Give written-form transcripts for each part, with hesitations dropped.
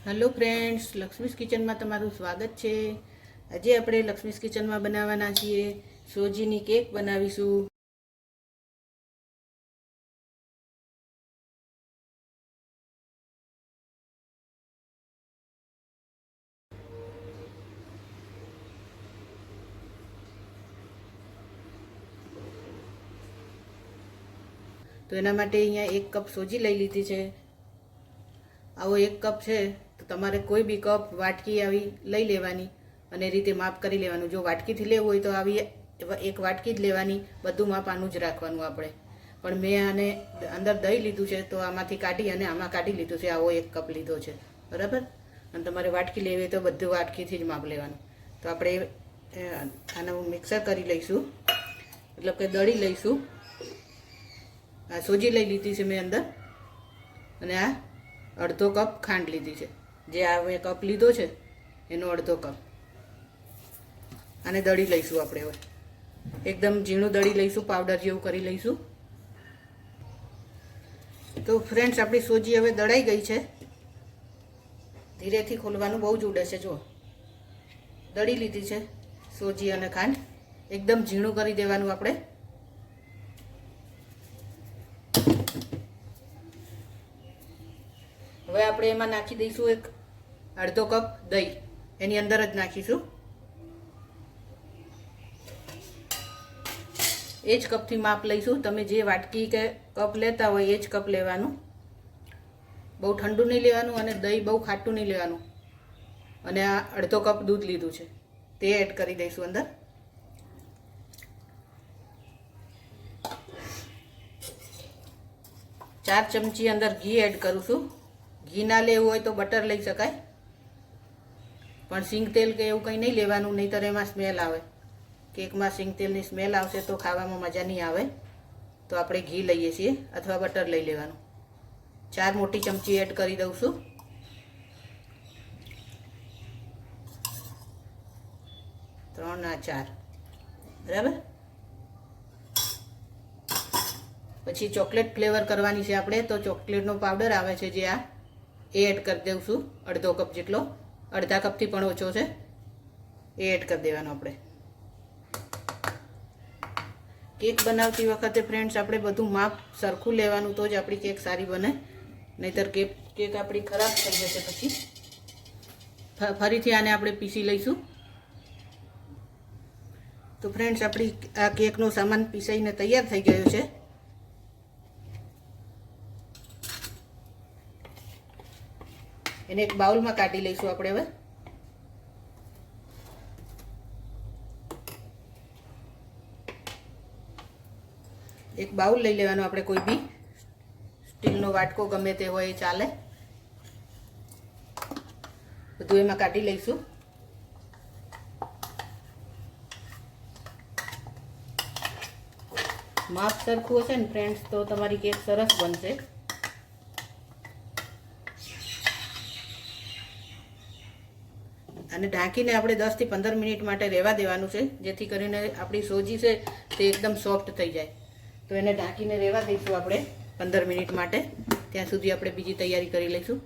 Hello friends, Laxmi's કિચનમાં તમારું સ્વાગત છે। આજે આપણે લક્ષ્મીસ કિચનમાં બનાવવાના છીએ સોજીની કેક બનાવીશું। તો એના માટે અહીંયા 1 કપ સોજી લઈ લીધી છે। આવો 1 કપ છે તો તમારે કોઈ બી કપ વાટકી આવી લઈ લેવાની અને એ રીતે માપ કરી લેવાનું। જો વાટકીથી લેવું હોય તો આવી એક વાટકી જ લેવાની, બધું માપ આનું જ રાખવાનું આપણે। પણ મેં આને અંદર દહીં લીધું છે તો આમાંથી કાઢી અને આમાં કાઢી લીધું છે। આવો 1 કપ લીધો છે, બરાબર। અને તમારે વાટકી લેવી તો બધું વાટકીથી જ માપ લેવાનું। તો આપણે આનું મિક્સર કરી લઈશું, મતલબ કે દળી લઈશું। આ સોજી લઈ લીધી છે મેં અંદર, અને આ અડધો કપ ખાંડ લીધી છે। જે આ મેં કપ લીધો છે એનો અડધો કપ। આને દળી લઈશું આપણે હવે, એકદમ ઝીણું દળી લઈશું, પાવડર જેવું કરી લઈશું। તો ફ્રેન્ડ્સ, આપણી સોજી હવે દળાઈ ગઈ છે। ધીરેથી ખોલવાનું, બહુ જ ઉડે છે। જો દળી લીધી છે સોજી અને ખાંડ, એકદમ ઝીણું કરી દેવાનું આપણે। હવે આપણે એમાં નાખી દઈશું એક અડધો કપ દહીં, એની અંદર જ નાખીશું। એ જ કપથી માપ લઈશું। તમે જે વાટકી કે કપ લેતા હોય એ જ કપ લેવાનું। બહુ ઠંડુ નહીં લેવાનું અને દહીં બહુ ખાટું નહીં લેવાનું। અને આ અડધો કપ દૂધ લીધું છે તે એડ કરી દઈશું અંદર। ચાર ચમચી અંદર ઘી એડ કરું છું। ઘી ના લેવું હોય તો બટર લઈ શકાય, પણ સિંગ તેલ કે એવું કંઈ નહીં લેવાનું, નહીંતર એમાં સ્મેલ આવે। કેકમાં સિંગ તેલની સ્મેલ આવશે તો ખાવામાં મજા નહીં આવે। તો આપણે ઘી લઈએ છીએ અથવા બટર લઈ લેવાનું। 4 મોટી ચમચી એડ કરી દઉં છું। ત્રણ આ 4, બરાબર। પછી ચોકલેટ ફ્લેવર કરવાની છે આપણે, તો ચોકલેટનો પાવડર આવે છે જે આ એ એડ કરી દઉં છું, અડધો કપ જેટલો। અડધા કપથી પણ ઓછો છે, એ એડ કરી દેવાનો આપણે। કેક બનાવતી વખતે ફ્રેન્ડ્સ આપણે બધું માપ સરખું લેવાનું, તો જ આપણી કેક સારી બને, નહીંતર કેક આપણી ખરાબ થઈ જશે પછી। ફરીથી આને આપણે પીસી લઈશું। તો ફ્રેન્ડ્સ, આપણી આ કેકનો સામાન પીસાઈને તૈયાર થઈ ગયો છે। એને એક બાઉલમાં કાઢી લઈશું આપણે હવે। એક બાઉલ લઈ લેવાનું આપણે, કોઈ બી સ્ટીલનો વાટકો ગમે તે હોય એ ચાલે। બધું એમાં કાઢી લઈશું। માપ સરખું હશે ને ફ્રેન્ડ્સ તો તમારી કેક સરસ બનશે। અને ઢાંકીને આપણે 10 થી 15 મિનિટ માટે રહેવા દેવાનું છે, જેથી કરીને આપણી સોજી છે તે એકદમ સોફ્ટ થઈ જાય। તો એને ઢાંકીને રહેવા દઈશું આપણે 15 મિનિટ માટે। ત્યાં સુધી આપણે બીજી તૈયારી કરી લઈશું।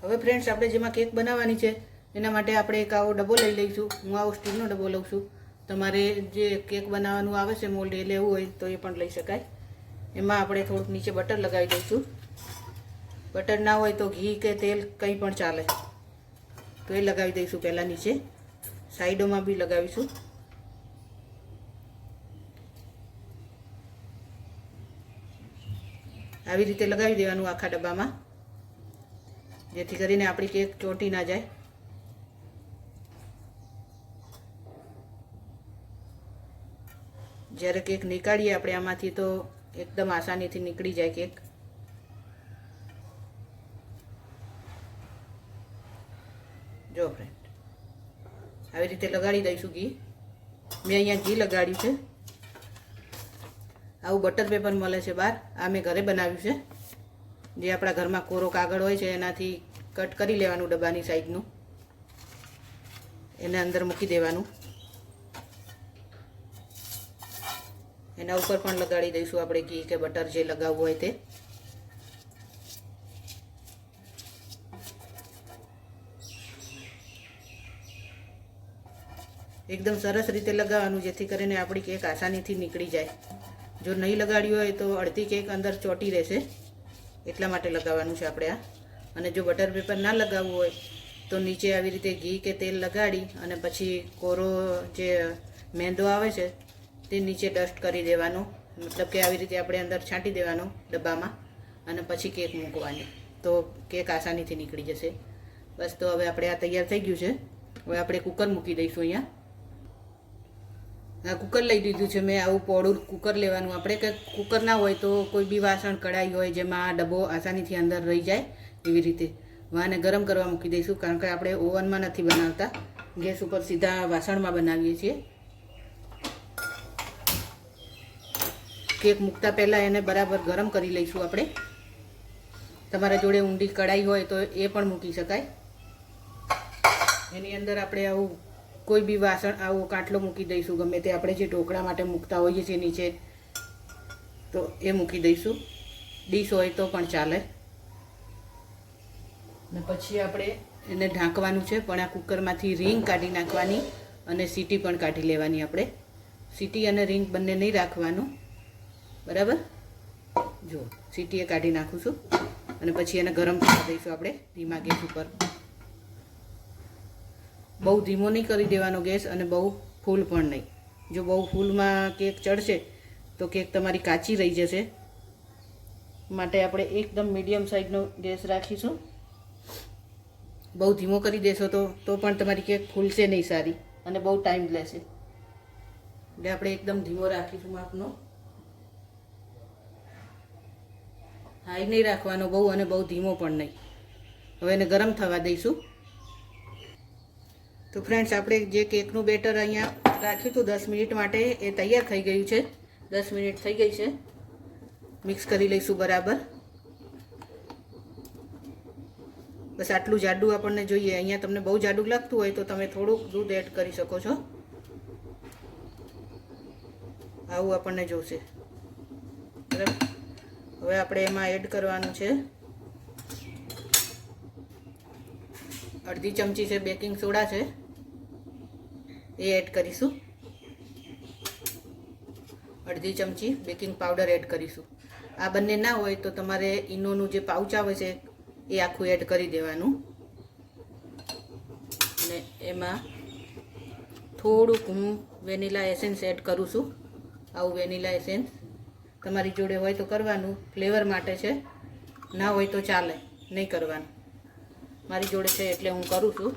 હવે ફ્રેન્ડ્સ, આપણે જેમાં કેક બનાવવાની છે એના માટે આપણે એક આવો ડબ્બો લઈ લઈશું। હું આવો સ્ટીલનો ડબ્બો લઉં છું। તમારે જે કેક બનાવવાનું આવે છે મોલ્ડ, એ લેવું હોય તો એ પણ લઈ શકાય। એમાં આપણે થોડુંક નીચે બટર લગાવી દઈશું। બટર ના હોય તો ઘી કે તેલ કંઈ પણ ચાલે, તો એ લગાવી દઈશું પહેલાં નીચે, સાઈડોમાં બી લગાવીશું। આવી રીતે લગાવી દેવાનું આખા ડબ્બામાં, જેથી કરીને આપણી કેક ચોંટી ના જાય। જ્યારે કેક નીકાળીએ આપણે આમાંથી તો એકદમ આસાનીથી નીકળી જાય કેક। જો ફ્રેન્ડ, આવી રીતે લગાડી દઈશું ઘી। મેં અહીંયા ઘી લગાડ્યું છે। આવું બટર પેપર મળે છે બહાર, આ મેં ઘરે બનાવ્યું છે। જે આપણા ઘરમાં કોરો કાગળ હોય છે એનાથી કટ કરી લેવાનું ડબ્બાની સાઈડનું, એને અંદર મૂકી દેવાનું। એના ઉપર પણ લગાડી દઈશું આપણે ઘી કે બટર, જે લગાવવું હોય તે। એકદમ સરસ રીતે લગાવવાનું, જેથી કરીને આપણી કેક આસાનીથી નીકળી જાય. જો નહીં લગાડ્યું હોય તો અડધી કેક અંદર ચોંટી રહેશે, એટલા માટે લગાવવાનું છે આપણે આ. અને જો બટર પેપર ના લગાવવું હોય તો નીચે આવી રીતે ઘી કે તેલ લગાડી અને પછી કોરો જે મેંદો આવે છે તે નીચે ડસ્ટ કરી દેવાનો, મતલબ કે આવી રીતે આપણે અંદર છાંટી દેવાનો ડબ્બામાં અને પછી કેક મૂકવાની, તો કેક આસાનીથી નીકળી જશે. બસ, તો હવે આપણે આ તૈયાર થઈ ગયું છે. હવે આપણે કુકર મૂકી દઈશું. અહીંયા આ કુકર લઈ લીધું છે મેં. આવું પોળું કુકર લેવાનું આપણે, કે કુકર ના હોય તો કોઈ બી વાસણ કઢાઈ હોય જેમાં આ ડબ્બો આસાનીથી અંદર રહી જાય એવી રીતે. વાને ગરમ કરવા મૂકી દઈશું, કારણ કે આપણે ઓવનમાં નથી બનાવતા, ગેસ ઉપર સીધા વાસણમાં બનાવીએ છીએ. કેક મૂકતા પહેલાં એને બરાબર ગરમ કરી લઈશું આપણે. તમારા જોડે ઊંડી કઢાઈ હોય તો એ પણ મૂકી શકાય. એની અંદર આપણે આવું કોઈ બી વાસણ, આવો કાટલો મૂકી દઈશું, ગમે તે આપણે જે ઢોકળા માટે મૂકતા હોઈએ છીએ નીચે, તો એ મૂકી દઈશું. ડીશ હોય તો પણ ચાલે. ને પછી આપણે એને ઢાંકવાનું છે, પણ આ કુકરમાંથી રીંગ કાઢી નાખવાની અને સીટી પણ કાઢી લેવાની. આપણે સીટી અને રીંગ બંને નહીં રાખવાનું, બરાબર? જો સીટીએ કાઢી નાખું છું અને પછી એને ગરમ થવા દઈશું આપણે ધીમા ગેસ ઉપર. બહુ ધીમો નહીં કરી દેવાનો ગેસ અને બહુ ફૂલ પણ નહીં. જો બહુ ફૂલમાં કેક ચડશે તો કેક તમારી કાચી રહી જશે. માટે આપણે એકદમ મીડિયમ સાઇઝનો ગેસ રાખીશું. બહુ ધીમો કરી દેશો તો પણ તમારી કેક ફૂલશે નહીં સારી અને બહુ ટાઈમ લેશે. એટલે આપણે એકદમ ધીમો રાખીશું માપનો. હાઈ નહીં રાખવાનો બહુ અને બહુ ધીમો પણ નહીં. હવે એને ગરમ થવા દઈશું. તો ફ્રેન્ડ્સ, આપણે જે કેકનું બેટર અહીંયા રાખ્યું હતું 10 મિનિટ માટે, એ તૈયાર થઈ ગયું છે. 10 મિનિટ થઈ ગઈ છે. મિક્સ કરી લઈશું બરાબર. બસ આટલું જાડું આપણને જોઈએ. અહીંયા તમને બહુ જાડું લાગતું હોય તો તમે થોડુંક દૂધ એડ કરી શકો છો. આવું આપણને જોશે, બરાબર? હવે આપણે એમાં એડ કરવાનું છે અડધી ચમચી છે બેકિંગ સોડા છે, એ એડ કરીશું. અડધી ચમચી બેકિંગ પાવડર એડ કરીશું. આ બંને ના હોય તો તમારે ઈનોનું જે પાઉચ આવે છે એ આખું એડ કરી દેવાનું. અને એમાં થોડુંક હું વેનીલા એસેન્સ એડ કરું છું. આવું વેનીલા એસેન્સ તમારી જોડે હોય તો કરવાનું, ફ્લેવર માટે છે. ના હોય તો ચાલે, નહીં કરવાનું. મારી જોડે છે એટલે હું કરું છું.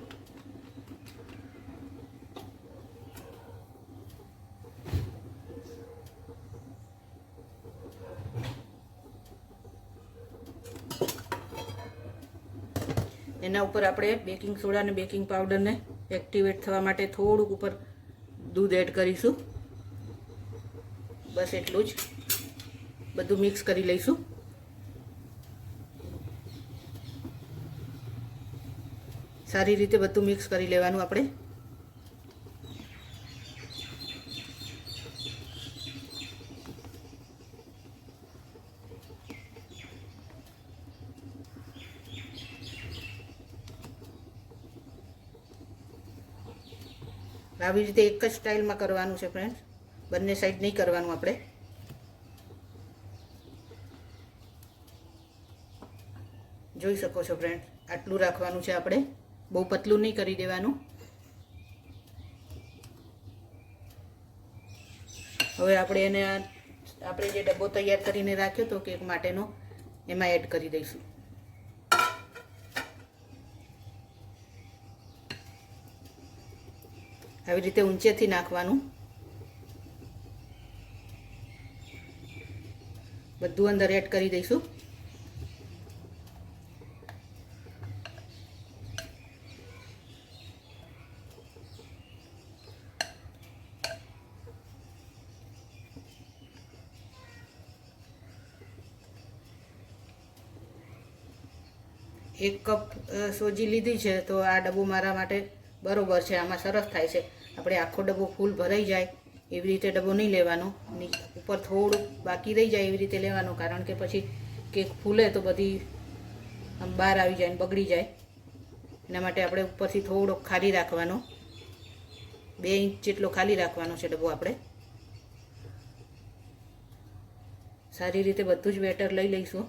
એના ઉપર આપણે બેકિંગ સોડા અને બેકિંગ પાવડરને એક્ટિવેટ થવા માટે થોડુંક ઉપર દૂધ એડ કરીશું. બસ એટલું જ. બધું મિક્સ કરી લઈશું. સારી રીતે બધું મિક્સ કરી લેવાનું આપણે. આવી રીતે એક જ સ્ટાઇલમાં કરવાનું છે ફ્રેન્ડ્સ, બંને સાઈડ નહીં કરવાનું આપણે. જોઈ શકો છો ફ્રેન્ડ, આટલું રાખવાનું છે આપણે, બહુ પતલું નહીં કરી દેવાનું. હવે આપણે એને આપણે જે ડબ્બો તૈયાર કરીને રાખ્યો હતો કેક માટેનો, એમાં એડ કરી દઈશું. આવી રીતે ઊંચેથી નાખવાનું. બધું અંદર એડ કરી દઈશું. એક કપ સોજી લીધી છે તો આ ડબ્બો મારા માટે બરોબર છે. આમાં સરસ થાય છે. આપણે આખો ડબ્બો ફૂલ ભરાઈ જાય એવી રીતે ડબ્બો નહીં લેવાનો, ઉપર થોડું બાકી રહી જાય એવી રીતે લેવાનો, કારણ કે પછી કેક ફૂલે તો બધી આમ બહાર આવી જાય ને બગડી જાય. એના માટે આપણે ઉપરથી થોડોક ખાલી રાખવાનો. 2 ઇંચ જેટલો ખાલી રાખવાનો છે ડબ્બો આપણે. સારી રીતે બધું જ બેટર લઈ લઈશું.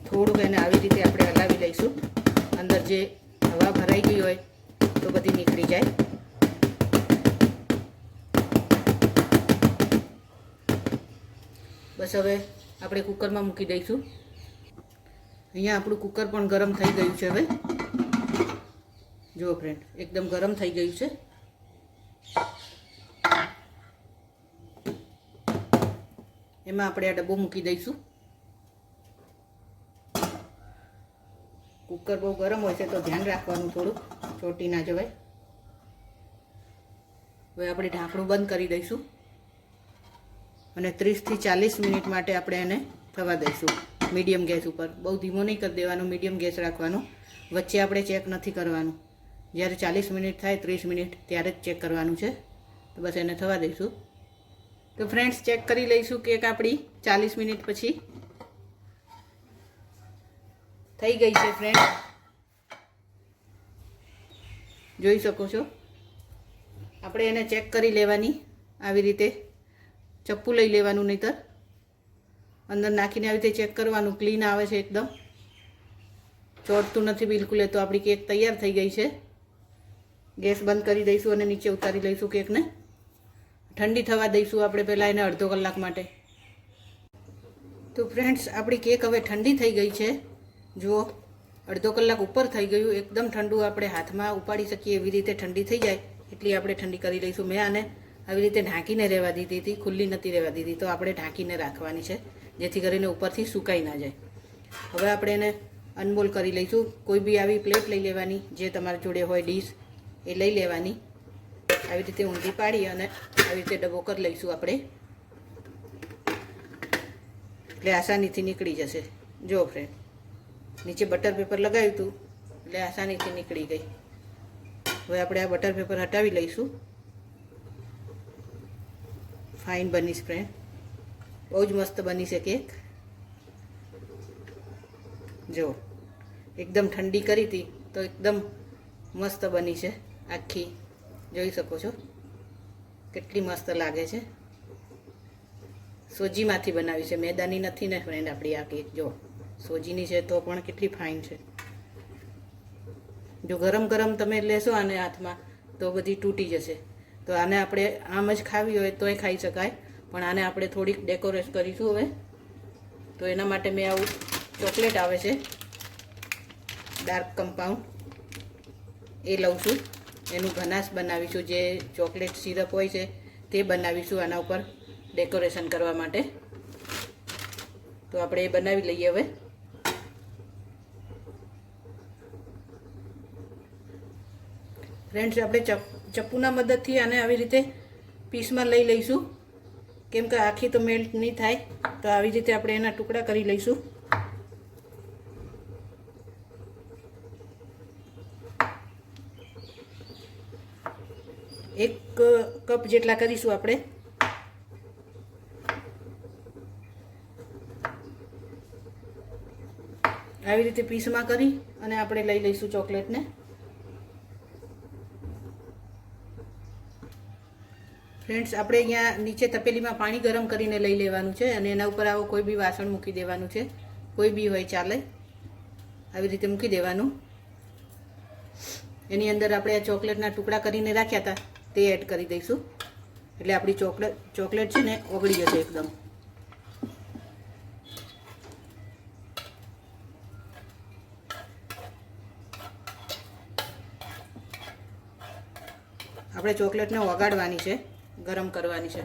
થોડુંક એને આવી રીતે આપણે હલાવી લઈશું. અંદર જે હવા ભરાઈ ગઈ હોય તો બધી નીકળી જાય. બસ હવે આપણે કુકરમાં મૂકી દઈશું. અહીંયા આપણું કુકર પણ ગરમ થઈ ગયું છે. હવે જુઓ ફ્રેન્ડ, એકદમ ગરમ થઈ ગયું છે. એમાં આપણે આ ડબ્બો મૂકી દઈશું. કુકર બહુ ગરમ હોય છે તો ધ્યાન રાખવાનું, થોડું ચોટી ના જવાય. હવે આપણે ઢાંકણું બંધ કરી દઈશું અને 30 થી 40 મિનિટ માટે આપણે એને થવા દઈશું મીડિયમ ગેસ ઉપર. બહુ ધીમો નહીં કરી દેવાનો, મીડિયમ ગેસ રાખવાનો. વચ્ચે આપણે ચેક નથી કરવાનું. જ્યારે 40 મિનિટ થાય, 30 મિનિટ, ત્યારે જ ચેક કરવાનું છે. તો બસ એને થવા દઈશું. તો ફ્રેન્ડ્સ, ચેક કરી લઈશું કેક આપણી 40 મિનિટ પછી થઈ ગઈ છે. ફ્રેન્ડ, જોઈ શકો છો. આપણે એને ચેક કરી લેવાની. આવી રીતે ચપ્પુ લઈ લેવાનું, નહીંતર અંદર નાખીને આવી રીતે ચેક કરવાનું. ક્લીન આવે છે એકદમ, ચોટતું નથી બિલકુલ. તો આપણી કેક તૈયાર થઈ ગઈ છે. ગેસ બંધ કરી દઈશું અને નીચે ઉતારી લઈશું કેકને. ઠંડી થવા દઈશું આપણે પહેલાં એને અડધો કલાક માટે. તો ફ્રેન્ડ્સ, આપણી કેક હવે ઠંડી થઈ ગઈ છે. જુઓ, અડધો કલાક ઉપર થઈ ગયું. એકદમ ઠંડુ આપણે હાથમાં ઉપાડી શકીએ એવી રીતે ઠંડી થઈ જાય એટલી આપણે ઠંડી કરી લઈશું. મેં આને આવી રીતે ઢાંકીને રહેવા દીધી હતી, ખુલ્લી નથી રહેવા દીધી. તો આપણે ઢાંકીને રાખવાની છે, જેથી કરીને ઉપરથી સુકાઈ ના જાય. હવે આપણે એને અનમોલ કરી લઈશું. કોઈ બી આવી પ્લેટ લઈ લેવાની, જે તમારી જોડે હોય ડીશ એ લઈ લેવાની. આવી રીતે ઊંધી પાડી અને આવી રીતે ડબ્બો કરી લઈશું આપણે, એટલે આસાનીથી નીકળી જશે. જો ફ્રેન્ડ, નીચે બટર પેપર લગાવ્યું હતું એટલે આસાનીથી નીકળી ગઈ. હવે આપણે આ બટર પેપર હટાવી લઈશું. ફાઇન બની છે ફ્રેન્ડ, બહુ જ મસ્ત બની છે કેક. જો, એકદમ ઠંડી કરી હતી તો એકદમ મસ્ત બની છે આખી. જોઈ શકો છો કેટલી મસ્ત લાગે છે. સોજીમાંથી બનાવી છે, મેદાની નથી ને ફ્રેન્ડ આપણી આ કેક. જો, સોજીની છે તો પણ કેટલી ફાઇન છે. જો ગરમ ગરમ તમે લેશો આને હાથમાં તો બધી તૂટી જશે. તો આને આપણે આમ જ ખાવી હોય તોય ખાઈ શકાય, પણ આને આપણે થોડીક ડેકોરેટ કરીશું હવે. તો એના માટે મેં આવું ચોકલેટ આવે છે ડાર્ક કમ્પાઉન્ડ, એ લઉં છું. એનું ગનાશ બનાવીશું, જે ચોકલેટ સિરપ હોય છે તે બનાવીશું આના ઉપર ડેકોરેશન કરવા માટે. તો આપણે એ બનાવી લઈએ હવે. ફ્રેન્ડ્સ, આપણે ચપ્પુના મદદથી આને આવી રીતે પીસમાં લઈ લઈશું, કેમ કે આખી તો મેલ્ટ નહીં થાય. તો આવી રીતે આપણે એના ટુકડા કરી લઈશું. એક કપ જેટલા કરીશું આપણે. આવી રીતે પીસમાં કરી અને આપણે લઈ લઈશું ચોકલેટને. ફ્રેન્ડ્સ, આપણે અહીંયા નીચે તપેલીમાં પાણી ગરમ કરીને લઈ લેવાનું છે અને એના ઉપર આવો કોઈ બી વાસણ મૂકી દેવાનું છે. કોઈ બી હોય ચાલે, આવી રીતે મૂકી દેવાનું. એની અંદર આપણે આ ચોકલેટના ટુકડા કરીને રાખ્યા હતા તે એડ કરી દઈશું, એટલે આપણી ચોકલેટ છે ને ઓગળી જશે એકદમ. આપણે ચોકલેટને ઓગાળવાની છે, ગરમ કરવાની છે.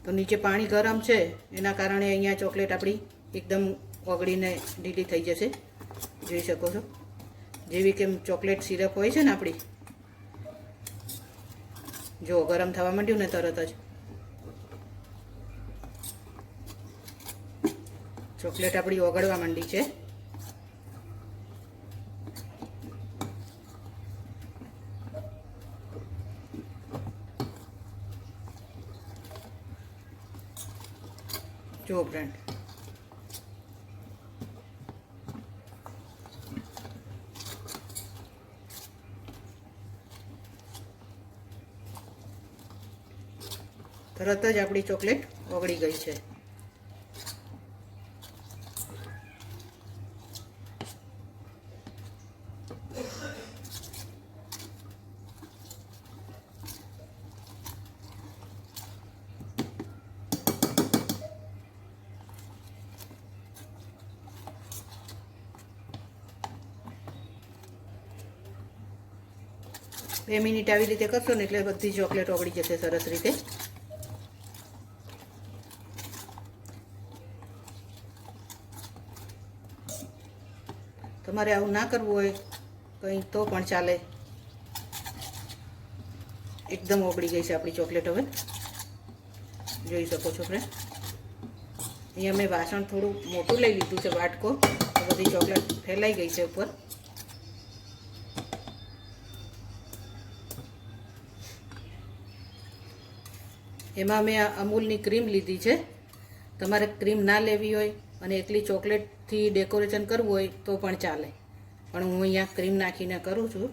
તો નીચે પાણી ગરમ છે એના કારણે અહીંયા ચોકલેટ આપણી એકદમ ઓગળીને ઢીલી થઈ જશે. જોઈ શકો છો, જેવી કે ચોકલેટ સિરપ હોય છે ને આપણી. જો ગરમ થવા માંડ્યું ને તરત જ ચોકલેટ આપણી ઓગળવા માંડી છે. જો ફ્રેન્ડ, તરત જ આપણી ચોકલેટ ઓગળી ગઈ છે. બે મિનિટ આવી રીતે કરશો ને એટલે બધી ચોકલેટ ઓગળી જશે સરસ રીતે. તમારે આવું ના કરવું હોય કંઈ તો પણ ચાલે. એકદમ ઓગળી ગઈ છે આપણી ચોકલેટ. હવે જોઈ શકો છો ફ્રેન્ડ, અહીંયા મેં વાસણ થોડું મોટું લઈ લીધું છે, વાટકો. બધી ચોકલેટ ફેલાઈ ગઈ છે ઉપર. એમાં મેં અમૂલની ક્રીમ લીધી છે. તમારે ક્રીમ ના લેવી હોય અને એકલી ચોકલેટથી ડેકોરેશન કરવું હોય તો પણ ચાલે, પણ હું અહીંયા ક્રીમ નાખીને કરું છું.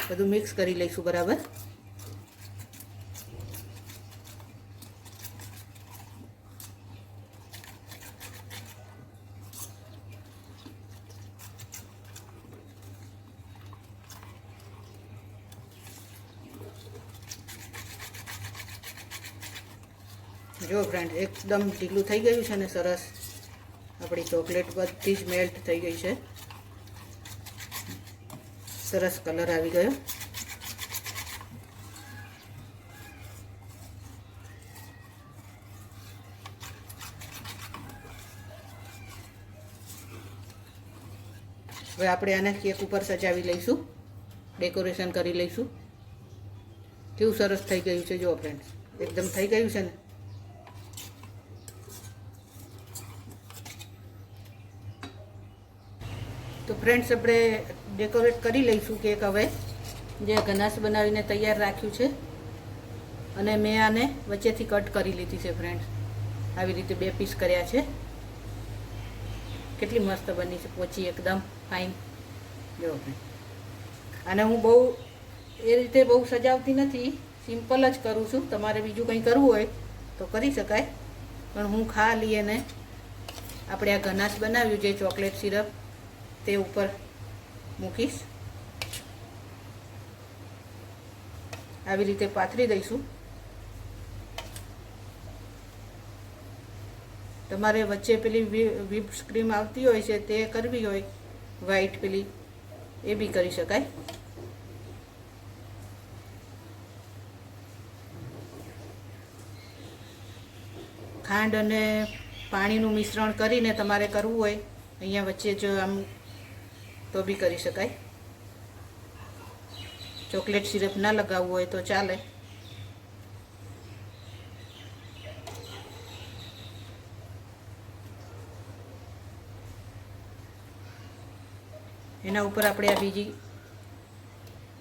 બધું મિક્સ કરી લઈશું બરાબર. જો ફ્રેન્ડ, એકદમ ઢીલું થઈ ગયું છે ને સરસ. આપણી ચોકલેટ બધી જ મેલ્ટ થઈ ગઈ છે. સરસ કલર આવી ગયો. હવે આપણે આને કેક ઉપર સજાવી લઈશું, ડેકોરેશન કરી લઈશું. કેવું સરસ થઈ ગયું છે જો ફ્રેન્ડ, એકદમ થઈ ગયું છે ને. તો ફ્રેન્ડ્સ, આપણે ડેકોરેટ કરી લઈશું કેક. હવે જે ગનાશ બનાવીને તૈયાર રાખ્યું છે અને મેં આને વચ્ચેથી કટ કરી લીધી છે ફ્રેન્ડ્સ. આવી રીતે 2 પીસ કર્યા છે. કેટલી મસ્ત બની છે, પોચી એકદમ ફાઇન. જો આને હું બહુ એ રીતે બહુ સજાવતી નથી, સિમ્પલ જ કરું છું. તમારે બીજું કંઈ કરવું હોય તો કરી શકાય, પણ હું ખાલી એને આપણે આ ગનાશ બનાવ્યું જે ચોકલેટ સિરપ તે ઉપર મૂકીશ. આવી રીતે પાથરી દઈશું. તમારે વચ્ચે પેલી વ્હીપ ક્રીમ આવતી હોય છે તે કરવી હોય, વ્હાઈટ પેલી, એ બી કરી શકાય. ખાંડ અને પાણીનું મિશ્રણ કરીને તમારે કરવું હોય અહીંયા વચ્ચે જો આમ તો બી કરી શકાય. ચોકલેટ સિરપ ના લગાવવું હોય તો ચાલે. એના ઉપર આપણે આ બીજી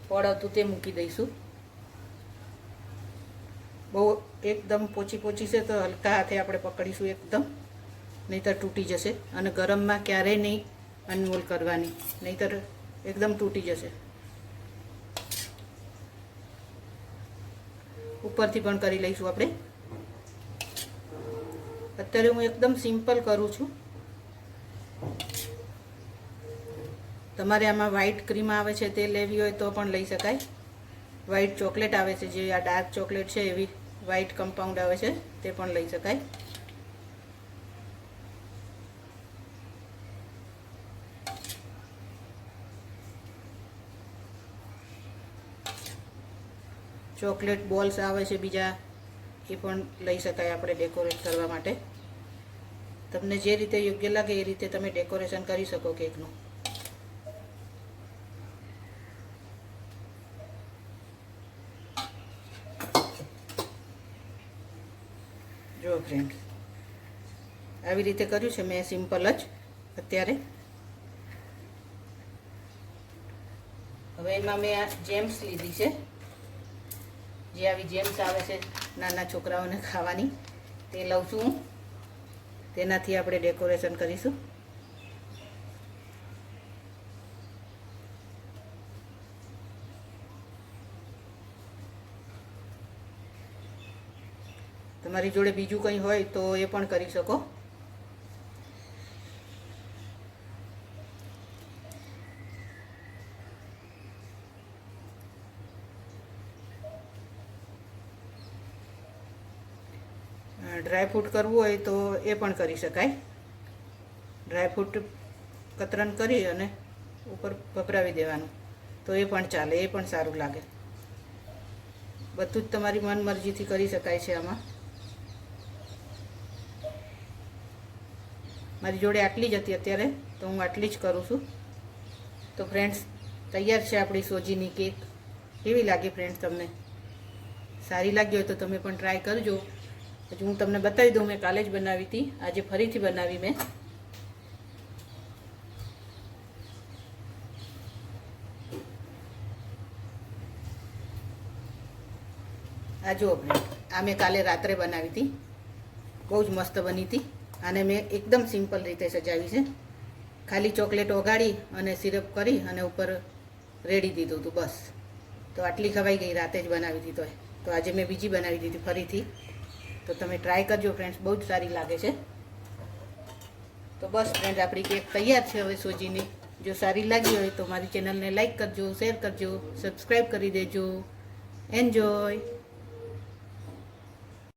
પડ હતું તે મૂકી દઈશું. બહુ એકદમ પોચી છે તો હલકા હાથે આપણે પકડીશું એકદમ, નહીંતર તૂટી જશે. અને ગરમમાં ક્યારેય નહીં અનમોલ કરવાની, નહીંતર એકદમ તૂટી જશે. ઉપરથી પણ કરી લઈશું આપણે. અત્યારે હું એકદમ સિમ્પલ કરું છું. તમારે આમાં વ્હાઈટ ક્રીમ આવે છે તે લેવી હોય તો પણ લઈ શકાય. વ્હાઈટ ચોકલેટ આવે છે, જે આ ડાર્ક ચોકલેટ છે એવી વ્હાઈટ કમ્પાઉન્ડ આવે છે તે પણ લઈ શકાય. ચોકલેટ બોલ્સ આવે છે બીજા, એ પણ લઈ શકાય આપણે ડેકોરેટ કરવા માટે. તમને જે રીતે યોગ્ય લાગે એ રીતે તમે ડેકોરેશન કરી શકો કેકનું. જો ફ્રેન્ડ્સ, આવી રીતે કર્યું છે મેં સિમ્પલ જ અત્યારે. હવે એમાં મેં આ જેમ્સ લીધી છે, જે આવી જેમ્સ આવે છે નાના છોકરાઓને ખાવાની, તે લઉં છું હું. તેનાથી આપણે ડેકોરેશન કરીશું. તમારી જોડે બીજું કંઈ હોય તો એ પણ કરી શકો. ડ્રાયફ્રૂટ કરવું હોય તો એ પણ કરી શકાય. ડ્રાયફ્રૂટ કતરન કરી અને ઉપર ભભરાવી દેવાનું તો એ પણ ચાલે, એ પણ સારું લાગે. બધું જ તમારી મન મરજીથી કરી શકાય છે આમાં. મારી જોડે આટલી જ હતી અત્યારે, તો હું આટલી જ કરું છું. તો ફ્રેન્ડ્સ, તૈયાર છે આપણી સોજીની કેક. કેવી લાગી ફ્રેન્ડ્સ તમને? સારી લાગી હોય તો તમે પણ ટ્રાય કરજો. પછી હું તમને બતાવી દઉં, મેં કાલે જ બનાવી હતી, આજે ફરીથી બનાવી મેં. આ જુઓ ફ્રેન્ડ, આ મેં કાલે રાત્રે બનાવી હતી, બહુ જ મસ્ત બની હતી. આને મેં એકદમ સિમ્પલ રીતે સજાવી છે. ખાલી ચોકલેટ ઓગાળી અને સિરપ કરી અને ઉપર રેડી દીધું હતું બસ. તો આટલી ખવાઈ ગઈ, રાતે જ બનાવી હતી. તો આજે મેં બીજી બનાવી દીધી ફરીથી. તો તમે ટ્રાય કરજો ફ્રેન્ડ્સ, બહુ જ સારી લાગે છે. તો બસ ફ્રેન્ડ, આપણી કેક તૈયાર છે હવે સોજીની. જો સારી લાગી હોય તો મારી ચેનલને લાઈક કરજો, શેર કરજો, સબસ્ક્રાઈબ કરી દેજો. એન્જોય.